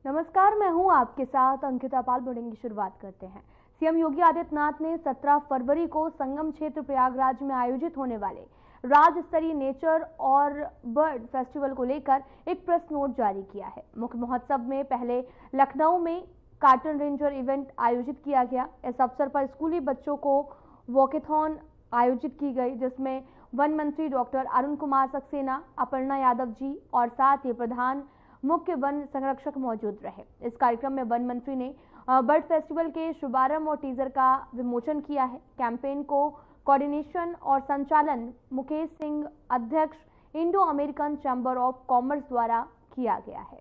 नमस्कार, मैं हूं आपके साथ अंकिता पाल। बुलेटिन की शुरुआत करते हैं। सीएम योगी आदित्यनाथ ने 17 फरवरी को संगम क्षेत्र प्रयागराज में आयोजित होने वाले राज्य स्तरीय नेचर और बर्ड फेस्टिवल को लेकर एक प्रेस नोट जारी किया है। मुख्य महोत्सव में पहले लखनऊ में कार्टन रेंजर इवेंट आयोजित किया गया। इस अवसर पर स्कूली बच्चों को वॉकेथॉन आयोजित की गई, जिसमें वन मंत्री डॉक्टर अरुण कुमार सक्सेना, अपर्णा यादव जी और साथ ही प्रधान मुख्य वन संरक्षक मौजूद रहे। इस कार्यक्रम में वन मंत्री ने बर्ड फेस्टिवल के शुभारंभ और टीजर का विमोचन किया है। कैंपेन को कोऑर्डिनेशन और संचालन मुकेश सिंह, अध्यक्ष Indo American chamber of commerce द्वारा किया गया है।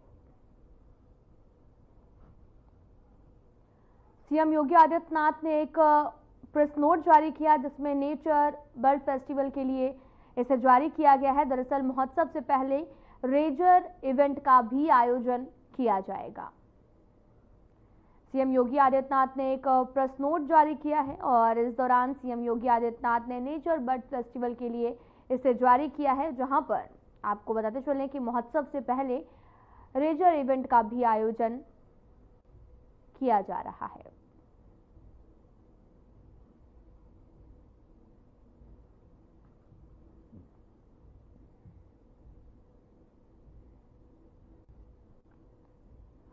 सीएम योगी आदित्यनाथ ने एक प्रेस नोट जारी किया, जिसमें नेचर बर्ड फेस्टिवल के लिए इसे जारी किया गया है। दरअसल महोत्सव से पहले रेंजर इवेंट का भी आयोजन किया जाएगा। सीएम योगी आदित्यनाथ ने एक प्रेस नोट जारी किया है और इस दौरान सीएम योगी आदित्यनाथ ने नेचर बर्ड फेस्टिवल के लिए इसे जारी किया है, जहां पर आपको बताते चलें कि महोत्सव से पहले रेंजर इवेंट का भी आयोजन किया जा रहा है।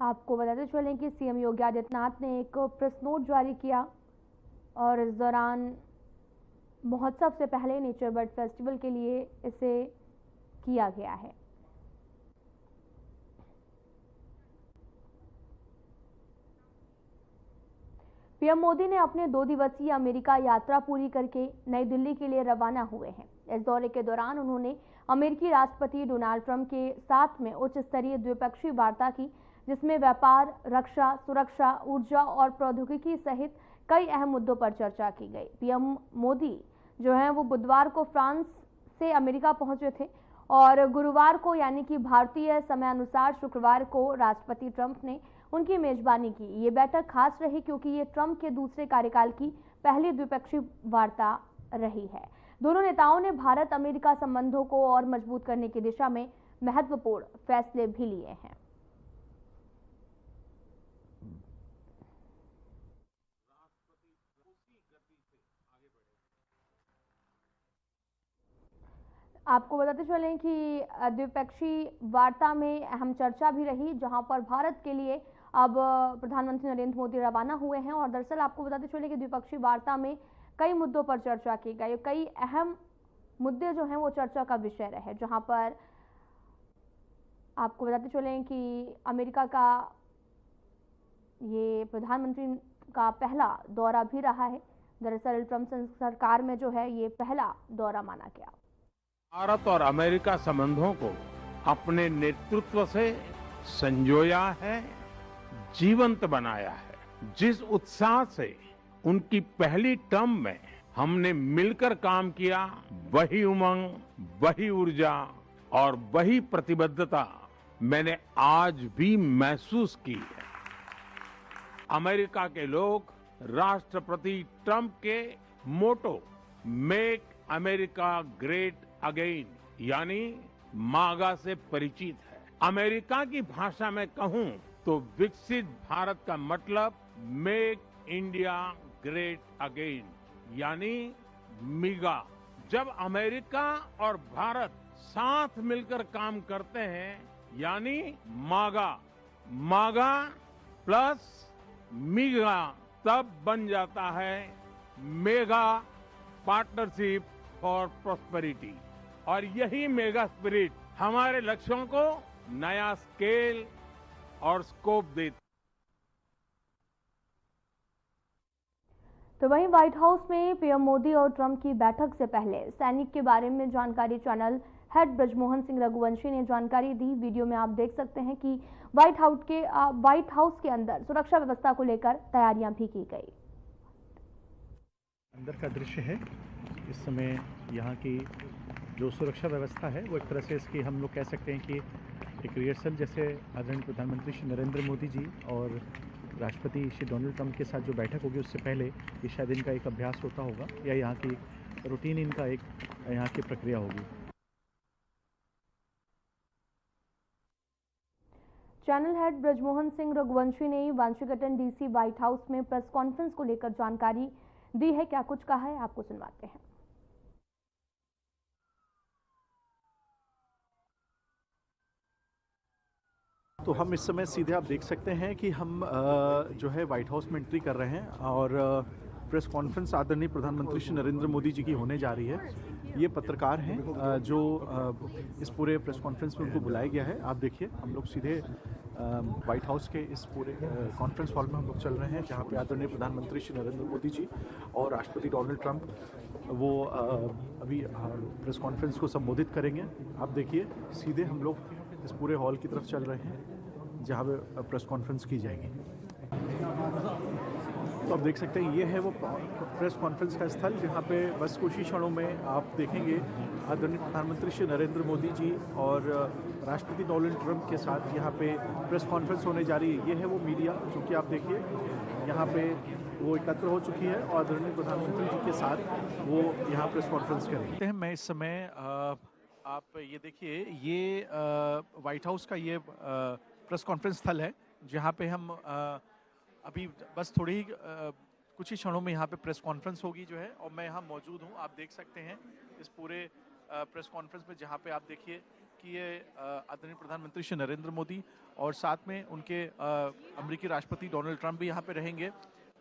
आपको बताते चलें कि सीएम योगी आदित्यनाथ ने एक प्रेस नोट जारी किया और इस दौरान महोत्सव से पहले नेचर बर्ड फेस्टिवल के लिए इसे किया गया है। पीएम मोदी ने अपने 2 दिवसीय अमेरिका यात्रा पूरी करके नई दिल्ली के लिए रवाना हुए हैं। इस दौरे के दौरान उन्होंने अमेरिकी राष्ट्रपति डोनाल्ड ट्रंप के साथ में उच्च स्तरीय द्विपक्षीय वार्ता की, जिसमें व्यापार, रक्षा, सुरक्षा, ऊर्जा और प्रौद्योगिकी सहित कई अहम मुद्दों पर चर्चा की गई। पीएम मोदी जो है वो बुधवार को फ्रांस से अमेरिका पहुंचे थे और गुरुवार को यानी कि भारतीय समय अनुसार शुक्रवार को राष्ट्रपति ट्रंप ने उनकी मेजबानी की। ये बैठक खास रही क्योंकि ये ट्रंप के दूसरे कार्यकाल की पहली द्विपक्षीय वार्ता रही है। दोनों नेताओं ने भारत अमेरिका संबंधों को और मजबूत करने की दिशा में महत्वपूर्ण फैसले भी लिए हैं। आपको बताते चलें कि द्विपक्षीय वार्ता में अहम चर्चा भी रही, जहां पर भारत के लिए अब प्रधानमंत्री नरेंद्र मोदी रवाना हुए हैं। और दरअसल आपको बताते चलें कि द्विपक्षीय वार्ता में कई मुद्दों पर चर्चा की गई। कई अहम मुद्दे जो हैं वो चर्चा का विषय रहे, जहां पर आपको बताते चलें कि अमेरिका का ये प्रधानमंत्री का पहला दौरा भी रहा है। दरअसल ट्रंप सरकार में जो है ये पहला दौरा माना गया। भारत और अमेरिका संबंधों को अपने नेतृत्व से संजोया है, जीवंत बनाया है। जिस उत्साह से उनकी पहली टर्म में हमने मिलकर काम किया, वही उमंग, वही ऊर्जा और वही प्रतिबद्धता मैंने आज भी महसूस की है। अमेरिका के लोग राष्ट्रपति ट्रंप के मोटो मेक अमेरिका ग्रेट अगेन यानी मागा से परिचित है। अमेरिका की भाषा में कहूं तो विकसित भारत का मतलब मेक इंडिया ग्रेट अगेन यानी मीगा। जब अमेरिका और भारत साथ मिलकर काम करते हैं यानी मागा, मागा प्लस मीगा, तब बन जाता है मेगा पार्टनरशिप फॉर प्रॉस्पेरिटी। और यही मेगा स्पिरिट हमारे लक्ष्यों को नया स्केल और स्कोप देती। तो वहीं व्हाइट हाउस में पीएम मोदी और ट्रंप की बैठक से पहले सैनिक के बारे में जानकारी चैनल हेड ब्रजमोहन सिंह रघुवंशी ने जानकारी दी। वीडियो में आप देख सकते हैं कि व्हाइट हाउस के अंदर सुरक्षा व्यवस्था को लेकर तैयारियां भी की गई। अंदर का दृश्य है। इस समय यहाँ की जो सुरक्षा व्यवस्था है वो एक तरह से इसकी हम लोग कह सकते हैं कि एक रिहर्सल जैसे आदरणीय प्रधानमंत्री श्री नरेंद्र मोदी जी और राष्ट्रपति श्री डोनाल्ड ट्रंप के साथ जो बैठक होगी उससे पहले ये शायद इनका एक अभ्यास होता होगा या यहाँ की रूटीन इनका एक यहाँ की प्रक्रिया होगी। चैनल हेड ब्रजमोहन सिंह रघुवंशी ने वाशिंगटन डीसी व्हाइट हाउस में प्रेस कॉन्फ्रेंस को लेकर जानकारी दी है। क्या कुछ कहा है, आपको सुनवाते हैं। तो हम इस समय सीधे आप देख सकते हैं कि हम जो है व्हाइट हाउस में एंट्री कर रहे हैं और प्रेस कॉन्फ्रेंस आदरणीय प्रधानमंत्री श्री नरेंद्र मोदी जी की होने जा रही है। ये पत्रकार हैं जो इस पूरे प्रेस कॉन्फ्रेंस में उनको बुलाया गया है। आप देखिए हम लोग सीधे व्हाइट हाउस के इस पूरे कॉन्फ्रेंस हॉल में हम लोग चल रहे हैं, जहाँ पे आदरणीय प्रधानमंत्री श्री नरेंद्र मोदी जी और राष्ट्रपति डोनाल्ड ट्रंप वो अभी प्रेस कॉन्फ्रेंस को संबोधित करेंगे। आप देखिए सीधे हम लोग इस पूरे हॉल की तरफ चल रहे हैं जहाँ पे प्रेस कॉन्फ्रेंस की जाएगी। तो आप देख सकते हैं ये है वो प्रेस कॉन्फ्रेंस का स्थल, जहाँ पे बस कुछ ही क्षणों में आप देखेंगे आदरणीय प्रधानमंत्री श्री नरेंद्र मोदी जी और राष्ट्रपति डोनाल्ड ट्रंप के साथ यहाँ पे प्रेस कॉन्फ्रेंस होने जा रही है। ये है वो मीडिया जो कि आप देखिए यहाँ पे वो एकत्र हो चुकी है और आदरणीय प्रधानमंत्री जी के साथ वो यहाँ प्रेस कॉन्फ्रेंस करेंगे। मैं इस समय आप ये देखिए ये व्हाइट हाउस का ये प्रेस कॉन्फ्रेंस स्थल है, जहाँ पे हम अभी बस थोड़ी ही कुछ ही क्षणों में यहाँ पे प्रेस कॉन्फ्रेंस होगी जो है, और मैं यहाँ मौजूद हूँ। आप देख सकते हैं इस पूरे प्रेस कॉन्फ्रेंस में, जहाँ पे आप देखिए कि ये आदरणीय प्रधानमंत्री श्री नरेंद्र मोदी और साथ में उनके अमेरिकी राष्ट्रपति डोनाल्ड ट्रंप भी यहाँ पे रहेंगे।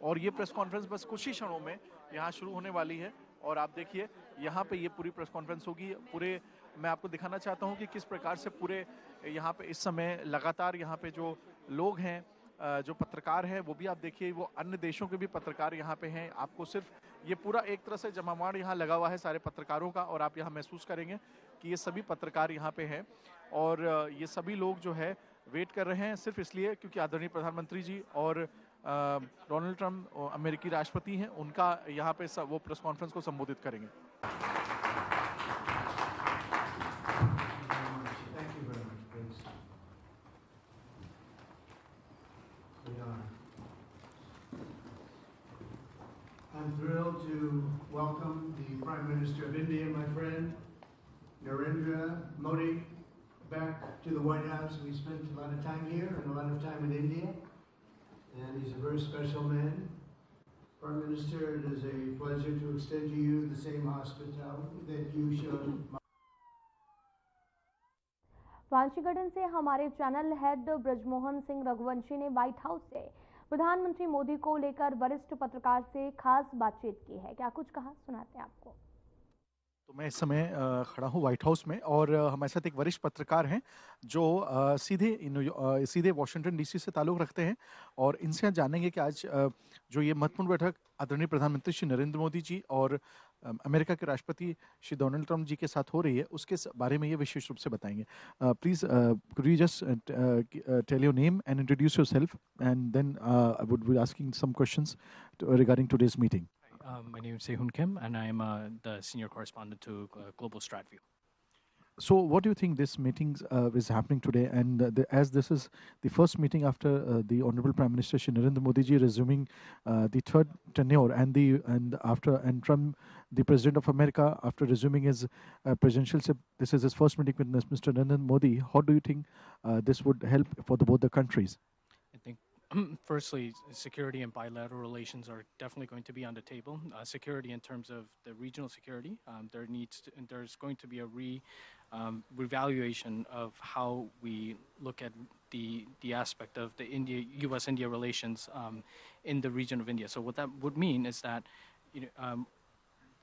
और ये प्रेस कॉन्फ्रेंस बस कुछ ही क्षणों में यहाँ शुरू होने वाली है। और आप देखिए यहाँ पे ये पूरी प्रेस कॉन्फ्रेंस होगी। पूरे मैं आपको दिखाना चाहता हूँ कि किस प्रकार से पूरे यहाँ पे इस समय लगातार यहाँ पे जो लोग हैं, जो पत्रकार हैं, वो भी आप देखिए वो अन्य देशों के भी पत्रकार यहाँ पे हैं। आपको सिर्फ ये पूरा एक तरह से जमावड़ा यहाँ लगा हुआ है सारे पत्रकारों का, और आप यहाँ महसूस करेंगे कि ये सभी पत्रकार यहाँ पे हैं। और ये सभी लोग जो है वेट कर रहे हैं सिर्फ इसलिए क्योंकि आदरणीय प्रधानमंत्री जी और डोनाल्ड ट्रंप अमेरिकी राष्ट्रपति हैं, उनका यहाँ पे वो प्रेस कॉन्फ्रेंस को संबोधित करेंगे। I'm thrilled to welcome the Prime Minister of India, my friend, Narendra Modi, back to the White House. We spent a lot of time here and a lot of time in India, and he's a very special man. Prime Minister, it is a pleasure to extend to you the same hospitality that you showed. Washington से हमारे channel head Brajmohan Singh Raghuvanshi ने white house से प्रधानमंत्री मोदी को लेकर वरिष्ठ पत्रकार से खास बातचीत की है। क्या कुछ कहा, सुनाते हैं आपको। तो मैं इस समय खड़ा हूँ व्हाइट हाउस में, और हमारे साथ एक वरिष्ठ पत्रकार हैं जो सीधे वाशिंगटन डीसी से ताल्लुक़ रखते हैं, और इनसे हम जानेंगे कि आज जो ये महत्वपूर्ण बैठक आदरणीय प्रधानमंत्री श्री नरेंद्र मोदी जी और अमेरिका के राष्ट्रपति श्री डोनाल्ड ट्रंप जी के साथ हो रही है, उसके बारे में ये विशेष रूप से बताएंगे। Please could you just tell your name and introduce yourself, and then I would be asking some questions regarding today's meeting. My name is Sehun Kim, and I am the senior correspondent to Global Stratview. So, what do you think this meeting is happening today? And as this is the first meeting after the Honorable Prime Minister Shri Narendra Modi ji resuming the third tenure, and Trump, the President of America, after resuming his presidentialship, this is his first meeting with Mr. Narendra Modi. How do you think this would help for both the countries? I think, firstly, security and bilateral relations are definitely going to be on the table. Security in terms of the regional security, there's going to be a revaluation of how we look at the aspect of the U.S.-India relations in the region of India. So what that would mean is that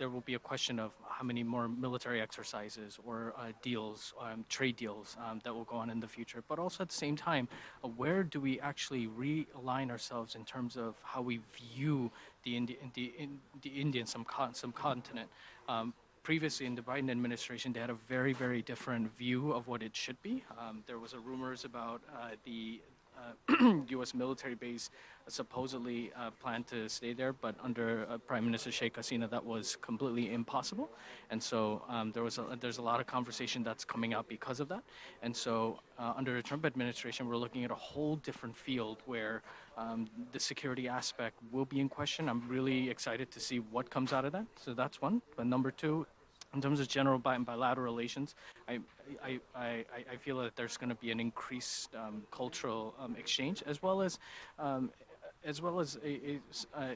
there will be a question of how many more military exercises or deals, trade deals that will go on in the future. But also at the same time, where do we actually realign ourselves in terms of how we view the Indian subcontinent? Previously in the Biden administration, they had a very, very different view of what it should be. There was rumors about the U.S. military base supposedly planned to stay there, but under Prime Minister Sheikh Hasina, that was completely impossible. And so there's a lot of conversation that's coming out because of that. And so under the Trump administration, we're looking at a whole different field where the security aspect will be in question. I'm really excited to see what comes out of that. So that's one. But number two, In terms of general bilateral relations, I feel that there's going to be an increased cultural exchange, as well as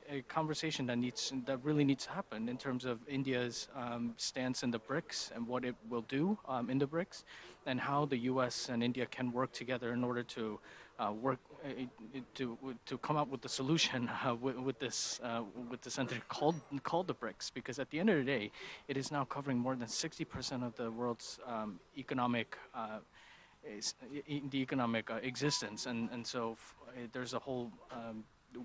a conversation that really needs to happen in terms of India's stance in the BRICS and what it will do in the BRICS, and how the U.S. and India can work together in order to to come up with the solution with this entity called the BRICS. Because at the end of the day, it is now covering more than 60% of the world's economic existence, and so there's a whole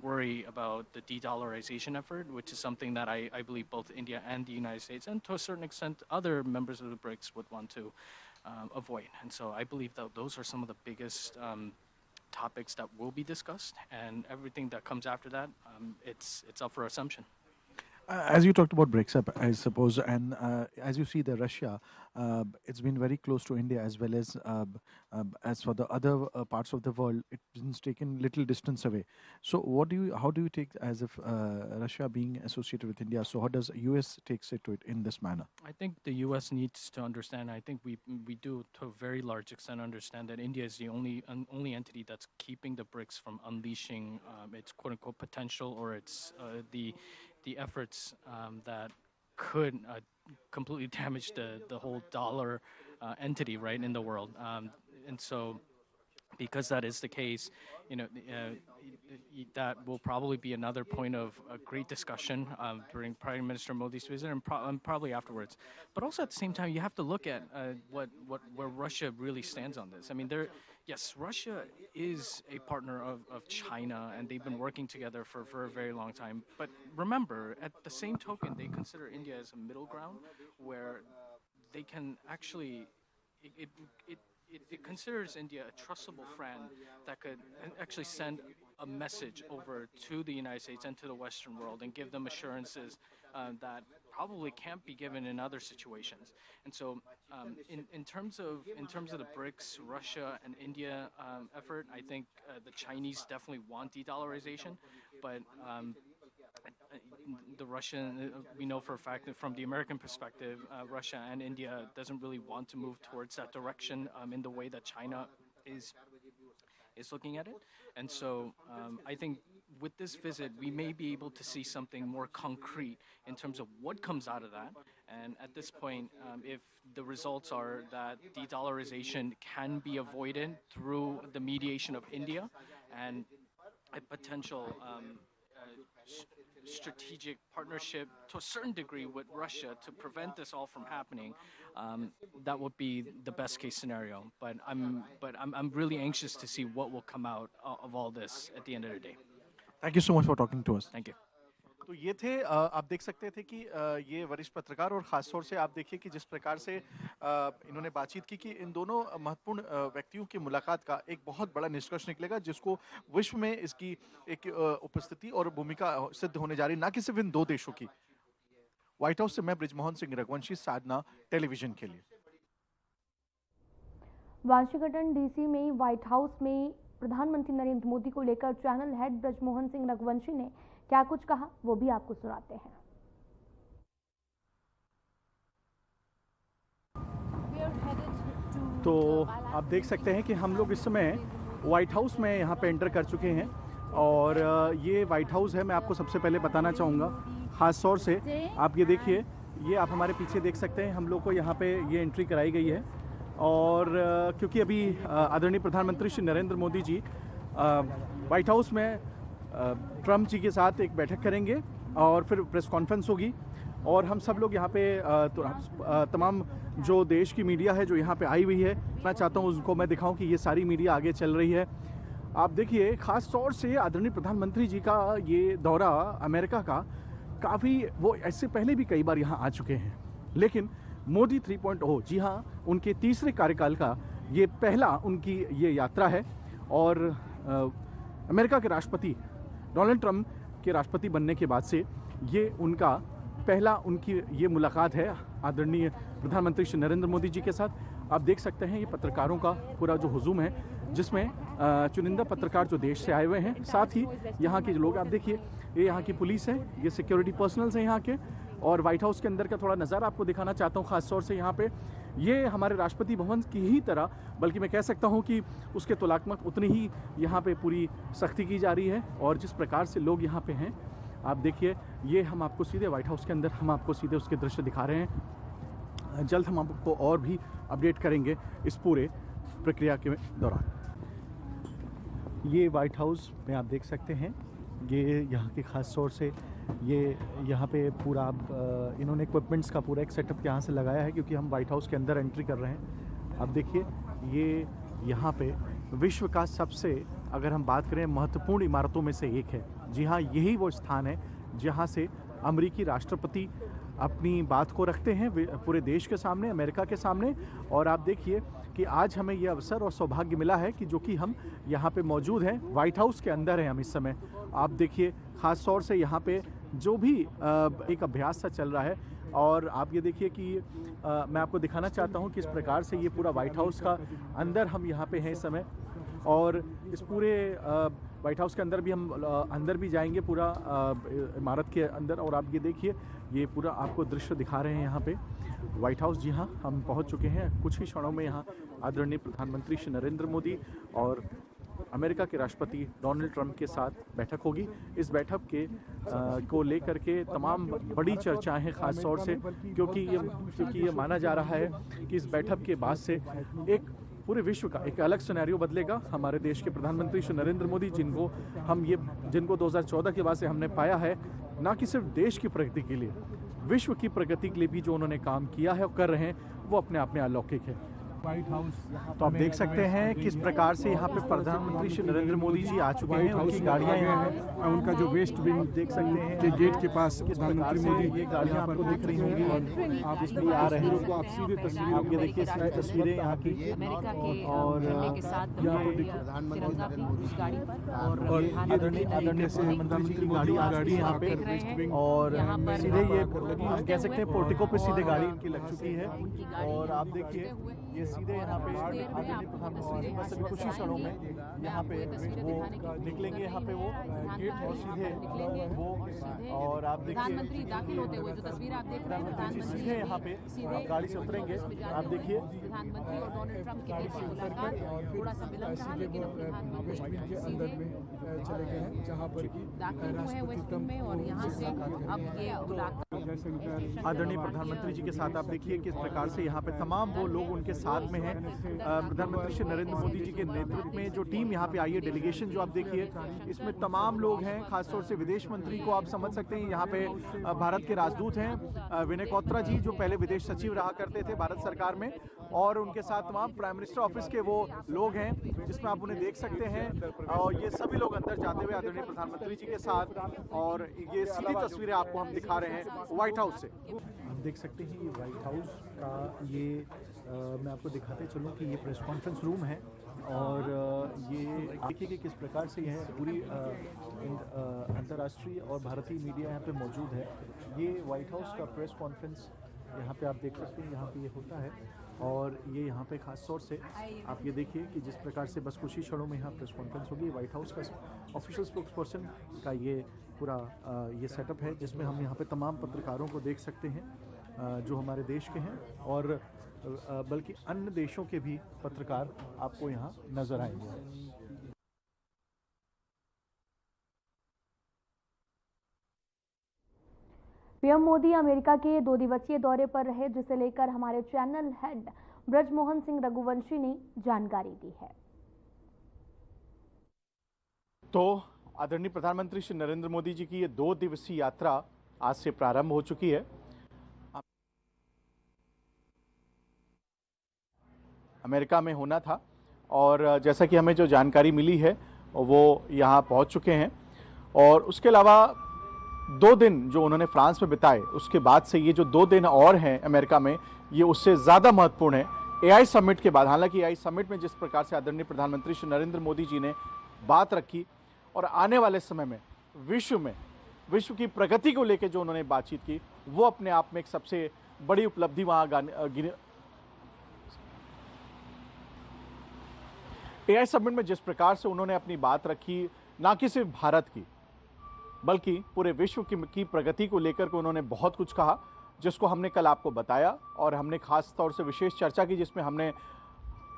worry about the de-dollarization effort, which is something that I believe both India and the United States, and to a certain extent other members of the BRICS, would want to avoid. And so I believe that those are some of the biggest topics that will be discussed, and everything that comes after that, it's up for assumption. As you talked about BRICS, I suppose, and as you see, the Russia, it's been very close to India, as well as for the other parts of the world, it's taken little distance away. So, how do you take as if Russia being associated with India? So, how does US takes it to it in this manner? I think the US needs to understand. I think we do to a very large extent understand that India is the only entity that's keeping the BRICS from unleashing its quote unquote potential, or its the efforts that could completely damage the whole dollar entity, right, in the world. And so, because that is the case, that will probably be another point of a great discussion during Prime Minister Modi's visit, and probably afterwards. But also at the same time, you have to look at where Russia really stands on this. I mean, yes, Russia is a partner of China, and they've been working together for a very long time. But remember, at the same token, they consider India as a middle ground where they can actually, it considers India a trustable friend that could actually send a message over to the United States and to the Western world and give them assurances that probably can't be given in other situations. And so, in terms of the BRICS, Russia and India effort, I think the Chinese definitely want de-dollarization, but the Russian, we know for a fact that from the American perspective, Russia and India doesn't really want to move towards that direction in the way that China is looking at it. And so I think with this visit, we may be able to see something more concrete in terms of what comes out of that. And at this point, if the results are that de-dollarization can be avoided through the mediation of India and a potential strategic partnership to a certain degree with Russia to prevent this all from happening, that would be the best case scenario. But I'm really anxious to see what will come out of all this at the end of the day. Thank you so much for talking to us. Thank you. तो ये थे, आप देख सकते थे कि ये वरिष्ठ पत्रकार, और ख़ास तौर से आप देखिए कि जिस प्रकार से इन्होंने बातचीत की कि इन दोनों महत्वपूर्ण व्यक्तियों की मुलाकात का एक बहुत बड़ा निष्कर्ष निकलेगा, जिसको विश्व में इसकी एक उपस्थिति और भूमिका सिद्ध होने जा रही, ना कि सिर्फ इन दो देशों की। व्हाइट हाउस से मैं ब्रिजमोहन सिंह रघुवंशी, साधना टेलीविजन के लिए। वाशिंगटन डीसी में व्हाइट हाउस में प्रधानमंत्री नरेंद्र मोदी को लेकर चैनल हेड ब्रिजमोहन सिंह रघुवंशी ने क्या कुछ कहा, वो भी आपको सुनाते हैं। तो आप देख सकते हैं कि हम लोग इस समय व्हाइट हाउस में यहाँ पे एंटर कर चुके हैं, और ये व्हाइट हाउस है। मैं आपको सबसे पहले बताना चाहूँगा, ख़ास तौर से आप ये देखिए, ये आप हमारे पीछे देख सकते हैं, हम लोग को यहाँ पे ये एंट्री कराई गई है। और क्योंकि अभी आदरणीय प्रधानमंत्री श्री नरेंद्र मोदी जी व्हाइट हाउस में ट्रम्प जी के साथ एक बैठक करेंगे और फिर प्रेस कॉन्फ्रेंस होगी, और हम सब लोग यहाँ पे तमाम जो देश की मीडिया है जो यहाँ पे आई हुई है, मैं चाहता हूँ उनको मैं दिखाऊं कि ये सारी मीडिया आगे चल रही है। आप देखिए, ख़ास तौर से आदरणीय प्रधानमंत्री जी का ये दौरा अमेरिका का, काफ़ी वो ऐसे पहले भी कई बार यहाँ आ चुके हैं, लेकिन मोदी 3.0, जी हाँ, उनके तीसरे कार्यकाल का ये पहला उनकी ये यात्रा है। और अमेरिका के राष्ट्रपति डोनाल्ड ट्रंप के राष्ट्रपति बनने के बाद से ये उनका पहला उनकी ये मुलाकात है आदरणीय प्रधानमंत्री श्री नरेंद्र मोदी जी के साथ। आप देख सकते हैं ये पत्रकारों का पूरा जो हुजूम है, जिसमें चुनिंदा पत्रकार जो देश से आए हुए हैं, साथ ही यहाँ के जो लोग, आप देखिए ये यहाँ की पुलिस है, ये सिक्योरिटी पर्सनल्स हैं यहाँ के, और व्हाइट हाउस के अंदर का थोड़ा नज़ारा आपको दिखाना चाहता हूँ। ख़ास तौर से यहाँ पे ये हमारे राष्ट्रपति भवन की ही तरह, बल्कि मैं कह सकता हूँ कि उसके तुलनात्मक उतनी ही यहाँ पे पूरी सख्ती की जा रही है। और जिस प्रकार से लोग यहाँ पे हैं, आप देखिए, ये हम आपको सीधे व्हाइट हाउस के अंदर हम आपको सीधे उसके दृश्य दिखा रहे हैं। जल्द हम आपको और भी अपडेट करेंगे इस पूरे प्रक्रिया के दौरान। ये व्हाइट हाउस में आप देख सकते हैं, ये यहाँ के ख़ास तौर से ये यहाँ पे पूरा इन्होंने इक्विपमेंट्स का पूरा एक सेटअप यहाँ से लगाया है, क्योंकि हम व्हाइट हाउस के अंदर एंट्री कर रहे हैं। अब देखिए, ये यहाँ पे विश्व का सबसे, अगर हम बात करें, महत्वपूर्ण इमारतों में से एक है। जी हाँ, यही वो स्थान है जहाँ से अमेरिकी राष्ट्रपति अपनी बात को रखते हैं पूरे देश के सामने, अमेरिका के सामने। और आप देखिए कि आज हमें ये अवसर और सौभाग्य मिला है कि जो कि हम यहाँ पे मौजूद हैं, व्हाइट हाउस के अंदर हैं हम इस समय। आप देखिए, ख़ास तौर से यहाँ पे जो भी एक अभ्यास सा चल रहा है। और आप ये देखिए कि मैं आपको दिखाना चाहता हूँ किस प्रकार से ये पूरा व्हाइट हाउस का अंदर हम यहाँ पे हैं इस समय। और इस पूरे व्हाइट हाउस के अंदर भी हम अंदर भी जाएंगे पूरा इमारत के अंदर। और आप ये देखिए, ये पूरा आपको दृश्य दिखा रहे हैं यहाँ पे व्हाइट हाउस। जी हाँ, हम पहुँच चुके हैं। कुछ ही क्षणों में यहाँ आदरणीय प्रधानमंत्री श्री नरेंद्र मोदी और अमेरिका के राष्ट्रपति डोनाल्ड ट्रंप के साथ बैठक होगी। इस बैठक के को लेकर के तमाम बड़ी चर्चाएं हैं, ख़ास तौर से क्योंकि ये माना जा रहा है कि इस बैठक के बाद से एक पूरे विश्व का एक अलग सिनेरियो बदलेगा। हमारे देश के प्रधानमंत्री श्री नरेंद्र मोदी, जिनको 2014 के बाद से हमने पाया है, ना कि सिर्फ देश की प्रगति के लिए, विश्व की प्रगति के लिए भी जो उन्होंने काम किया है और कर रहे हैं, वो अपने आप में अलौकिक है। व्हाइट हाउस तो आप देख सकते हैं किस प्रकार से यहाँ पे प्रधानमंत्री श्री नरेंद्र मोदी जी आ चुके हैं। उनकी गाड़ियाँ यहाँ हैं, उनका जो वेस्ट विंग देख सकते हैं के गेट के पास किस प्रकार से ये गाड़ियाँ आपको दिख रही होंगी। आप इसमें आ रहे हैं, आप सीधे तस्वीरें, आप ये देखिए सारी तस्वीरें यहाँ की। और यहाँ पर देखिए और आदरणीय प्रधानमंत्री की गाड़ी आ रही है यहाँ पे। और सीधे ये हम कह सकते हैं पोर्टिको पे सीधे गाड़ी इनकी लग चुकी है। और आप देखिए, ये सीधे यहाँ पे आदरणीय प्रधानमंत्री बस अभी कुछ ही क्षणों में यहाँ पे वो निकलेंगे, यहाँ पे वो और सीधे वो। और आप देखिए, प्रधानमंत्री दाखिल होते हुए जो तस्वीर आप देख रहे हैं, प्रधानमंत्री सीधे यहाँ पे गाड़ी से उतरेंगे। आप देखिए, प्रधानमंत्री और डोनाल्ड ट्रंप के बीच मुलाकात थोड़ा सा विलंब रहा, लेकिन प्रधानमंत्री अंदर में चले गए हैं, जहाँ पर दाखिल हुए हैं वेस्ट विंग में। और यहाँ से अब ये मुलाकात आदरणीय प्रधानमंत्री जी के साथ आप देखिए किस प्रकार से यहाँ पे तमाम वो लोग उनके साथ में हैं। प्रधानमंत्री श्री नरेंद्र मोदी जी के नेतृत्व में जो टीम यहाँ पे आई है, डेलीगेशन जो आप देखिए, इसमें तमाम लोग हैं। खासतौर से विदेश मंत्री को आप समझ सकते हैं, यहाँ पे भारत के राजदूत हैं विनय क्वात्रा जी, जो पहले विदेश सचिव रहा करते थे भारत सरकार में। और उनके साथ तमाम प्राइम मिनिस्टर ऑफिस के वो लोग हैं, जिसमें आप उन्हें देख सकते हैं। और ये सभी लोग अंदर जाते हुए आदरणीय प्रधानमंत्री जी के साथ। और ये सीधी तस्वीरें आपको हम दिखा रहे हैं व्हाइट हाउस से। हम देख सकते हैं ये व्हाइट हाउस का ये मैं आपको दिखाते चलूँ कि ये प्रेस कॉन्फ्रेंस रूम है। और ये देखिए कि किस प्रकार से यह पूरी अंतर्राष्ट्रीय और भारतीय मीडिया यहाँ पे मौजूद है। ये व्हाइट हाउस का प्रेस कॉन्फ्रेंस यहाँ पे आप देख सकते हैं, यहाँ पे ये होता है। और ये यहाँ पे खास तौर से आप ये देखिए कि जिस प्रकार से बस कुछ ही क्षणों में यहाँ प्रेस कॉन्फ्रेंस होगी। व्हाइट हाउस का ऑफिशियल स्पोक्स पर्सन का ये पूरा ये सेटअप है, जिसमें हम यहाँ पे तमाम पत्रकारों को देख सकते हैं जो हमारे देश के हैं, और बल्कि अन्य देशों के भी पत्रकार आपको यहाँ नजर आएंगे। पीएम मोदी अमेरिका के 2 दिवसीय दौरे पर रहे, जिसे लेकर हमारे चैनल हेड ब्रजमोहन सिंह रघुवंशी ने जानकारी दी है। तो आदरणीय प्रधानमंत्री श्री नरेंद्र मोदी जी की ये 2 दिवसीय यात्रा आज से प्रारंभ हो चुकी है। अमेरिका में होना था, और जैसा कि हमें जो जानकारी मिली है वो यहाँ पहुँच चुके हैं। और उसके अलावा 2 दिन जो उन्होंने फ्रांस में बिताए, उसके बाद से ये जो 2 दिन और हैं अमेरिका में, ये उससे ज़्यादा महत्वपूर्ण है एआई समिट के बाद। हालांकि एआई समिट में जिस प्रकार से आदरणीय प्रधानमंत्री श्री नरेंद्र मोदी जी ने बात रखी और आने वाले समय में विश्व की प्रगति को लेकर जो उन्होंने बातचीत की, वो अपने आप में एक सबसे बड़ी उपलब्धि वहाँ एआई समिट में जिस प्रकार से उन्होंने अपनी बात रखी, ना कि सिर्फ भारत की, बल्कि पूरे विश्व की प्रगति को लेकर के उन्होंने बहुत कुछ कहा, जिसको हमने कल आपको बताया और हमने खास तौर से विशेष चर्चा की, जिसमें हमने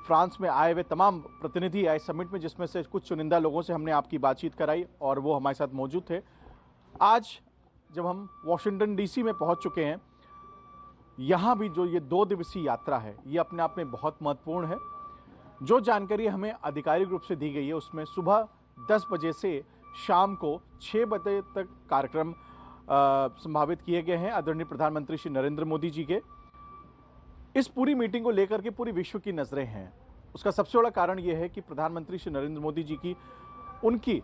फ्रांस में आए हुए तमाम प्रतिनिधि आए समिट में, जिसमें से कुछ चुनिंदा लोगों से हमने आपकी बातचीत कराई और वो हमारे साथ मौजूद थे। आज जब हम वॉशिंगटन डीसी में पहुंच चुके हैं, यहाँ भी जो ये 2 दिवसीय यात्रा है, ये अपने आप में बहुत महत्वपूर्ण है। जो जानकारी हमें आधिकारिक रूप से दी गई है, उसमें सुबह 10 बजे से शाम को 6 बजे तक कार्यक्रम संभावित किए गए हैं आदरणीय प्रधानमंत्री श्री नरेंद्र मोदी जी के। इस पूरी मीटिंग को लेकर के पूरी विश्व की नजरें हैं। उसका सबसे बड़ा कारण यह है कि प्रधानमंत्री श्री नरेंद्र मोदी जी की उनकी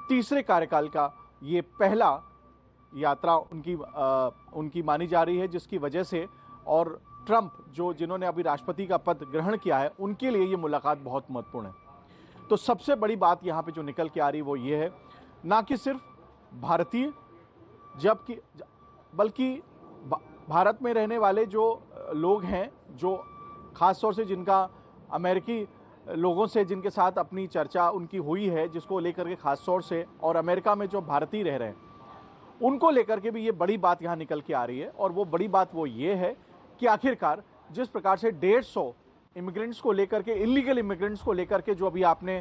तीसरे कार्यकाल का ये पहला यात्रा उनकी मानी जा रही है, जिसकी वजह से और ट्रंप जिन्होंने अभी राष्ट्रपति का पद ग्रहण किया है, उनके लिए ये मुलाकात बहुत महत्वपूर्ण है। तो सबसे बड़ी बात यहाँ पे जो निकल के आ रही है वो ये है, ना कि सिर्फ भारतीय बल्कि भारत में रहने वाले जो लोग हैं, जो खास तौर से जिनका अमेरिकी लोगों से जिनके साथ अपनी चर्चा उनकी हुई है, जिसको लेकर के खास तौर से, और अमेरिका में जो भारतीय रह रहे हैं उनको लेकर के भी ये बड़ी बात यहाँ निकल के आ रही है। और वो बड़ी बात वो ये है कि आखिरकार जिस प्रकार से 150 इमिग्रेंट्स को लेकर के, इलीगल इमिग्रेंट्स को लेकर के जो अभी आपने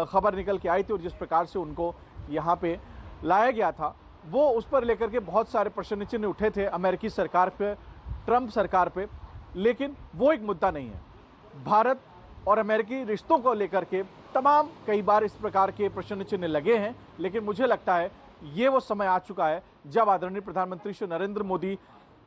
खबर निकल के आई थी और जिस प्रकार से उनको यहाँ पे लाया गया था, वो उस पर लेकर के बहुत सारे प्रश्न चिन्ह उठे थे अमेरिकी सरकार पे, ट्रंप सरकार पे। लेकिन वो एक मुद्दा नहीं है। भारत और अमेरिकी रिश्तों को लेकर के तमाम कई बार इस प्रकार के प्रश्न चिन्ह लगे हैं, लेकिन मुझे लगता है ये वो समय आ चुका है जब आदरणीय प्रधानमंत्री श्री नरेंद्र मोदी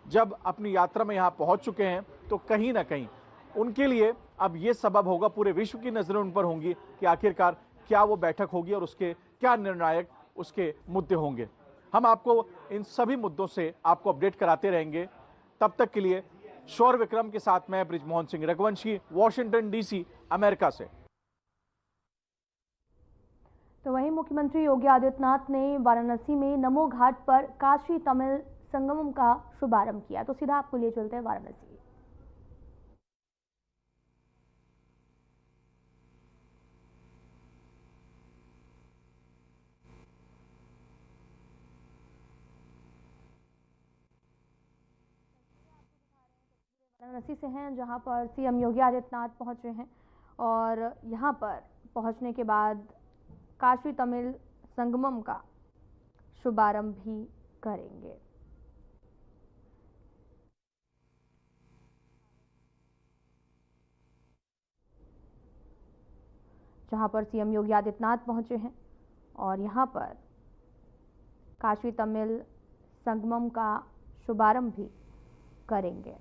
जब अपनी यात्रा में यहाँ पहुंच चुके हैं, तो कहीं ना कहीं उनके लिए अब ये सबब होगा, पूरे विश्व की नजरें उन पर होंगी कि आखिरकार क्या वो बैठक होगी और उसके क्या निर्णायक उसके मुद्दे होंगे। हम आपको इन सभी मुद्दों से आपको अपडेट कराते रहेंगे। तब तक के लिए शौर्य विक्रम के साथ मैं Brijmohan Singh Raghuvanshi, Washington DC, America से। तो वहीं मुख्यमंत्री योगी आदित्यनाथ ने वाराणसी में नमो घाट पर काशी तमिल संगमम का शुभारंभ किया। तो सीधा आपको लिए चलते हैं वाराणसी। वाराणसी से हैं, जहां पर सीएम योगी आदित्यनाथ पहुंचे हैं और यहां पर पहुंचने के बाद काशी तमिल संगमम का शुभारंभ भी करेंगे। जहां पर सीएम योगी आदित्यनाथ पहुंचे हैं और यहां पर काशी तमिल संगमम का शुभारंभ भी करेंगे।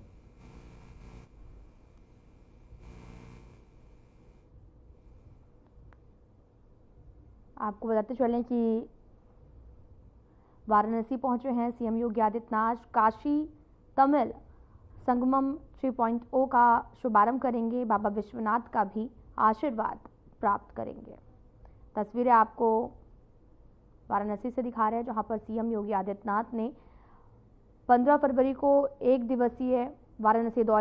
आपको बताते चलें कि वाराणसी पहुंचे हैं सीएम योगी आदित्यनाथ, काशी तमिल संगमम 3.0 का शुभारंभ करेंगे, बाबा विश्वनाथ का भी आशीर्वाद प्राप्त करेंगे। तस्वीरें आपको वाराणसी से दिखा रहे हैं, जहां पर सीएम योगी आदित्यनाथ ने 15 फरवरी को 1 दिवसीय वाराणसी दौरे